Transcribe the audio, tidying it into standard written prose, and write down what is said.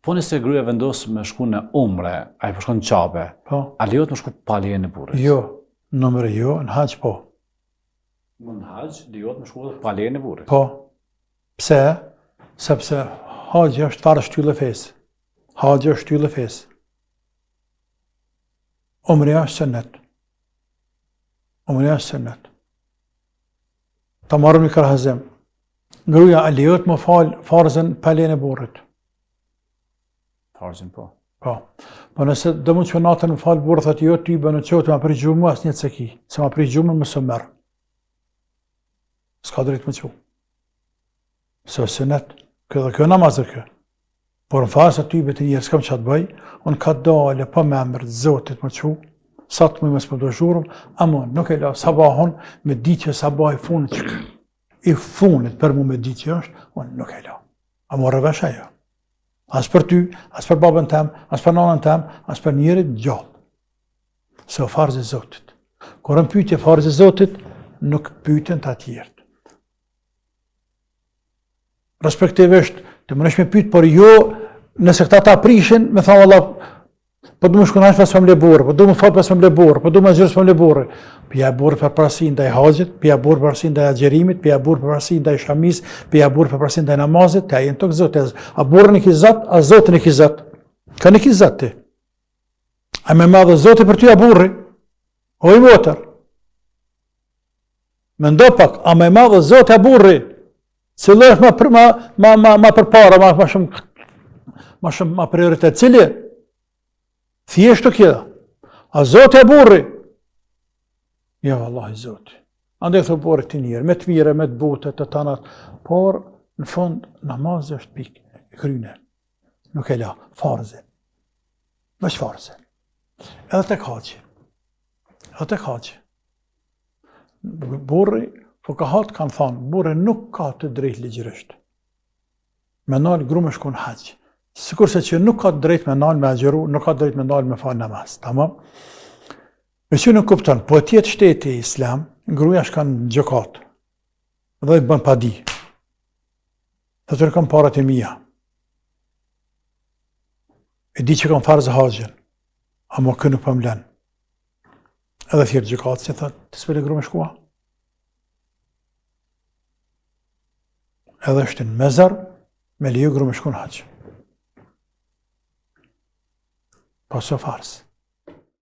Po nëse gruaja vendos me shku në umre, ai po shkon në qabe, a lejohet me shku pa lejen e burrit? Jo, numër jo, në hax po. Në hax lejohet me shku pa lejen e burrit? Po. Pse? Sepse haxhi është fare shtyllë e fesë. Haxhi është shtyllë e fesë. Umreja është sunnet. Umreja është sunnet. Ta marrëm një krahazim. Gruaja a lejohet më fal farzën pa lejen e burrit? Farzën po. Po. Po nëse do mund që natën më fal burrë thotë jo ty bën në çotë ma prish gjumë asnjë ceki. Se ma prish gjumën më së merr. S'ka drejt më çu. Se sunet, kjo namaz kjo. Por në fazë aty betë njerë s'kam që të bëj, unë ka dale pa me emër të Zotit më çu, sa të më mes më dëshurëm, amon nuk e la sabahon me ditë që sabah i funit për mu me ditë që është, unë nuk e la. A morë vesh ajo. As për ty, as për babën tem, as për nanën tem, as për njerit gjallë. Se o farzë e Zotit. Kur në pyetje farzë e Zotit, nuk pyetën të atjertë. Respektivisht, të më nëshme pyet, por jo, nëse këta ta prishin, me thamë Allah, po du më shkunash pas më leborë, po du më fat pas më leborë, po du më zhjërës pas më leborë. Pja burë për parasin ndaj haxhit, pja burë për parasin ndaj agjerimit, pja burë për parasin ndaj shamis, pja burë për parasin ndaj namazit, të ajen të këzot. A burën e kizat, a zotin e kizat. Ka në kizat ti. A me madhe zotin për ty a burri, o i motër. Me ndo pak, a me madhe zotin a burri, cili është ma përpara, ma shumë ma prioritet. Cili? Thjeshtu kjo. A zotin a burri? Ja, Allah i Zoti. Andaj thë burri të njerë, me të mire, me të bute, të tanat, por në fund namazë është pikë e kryne. Nuk e la, farzin. Vesh farzin. Edhe tek haxhi. Edhe tek haxhi. Burri, fukahat kanë thonë, burri nuk ka të drejt ligjërisht. Me nalë gru me shku në haxhi. Sikurse që nuk ka të drejt me nalë me agjeru, nuk ka të drejt me nalë me falë namaz. Tamam? Me që nuk kupton, po tjetë shteti islam, gruaja shkan në gjëkat, dhe i bën pa di. Dhe të rëkëm parat e mija. E di që kam farzë haxhin, a mo kë nuk për mlen. Edhe thjerë gjëkat, që thët, të s'pele gru me shkua. Edhe është në mezar, me liju gru me shku në haxh. Po së farzë.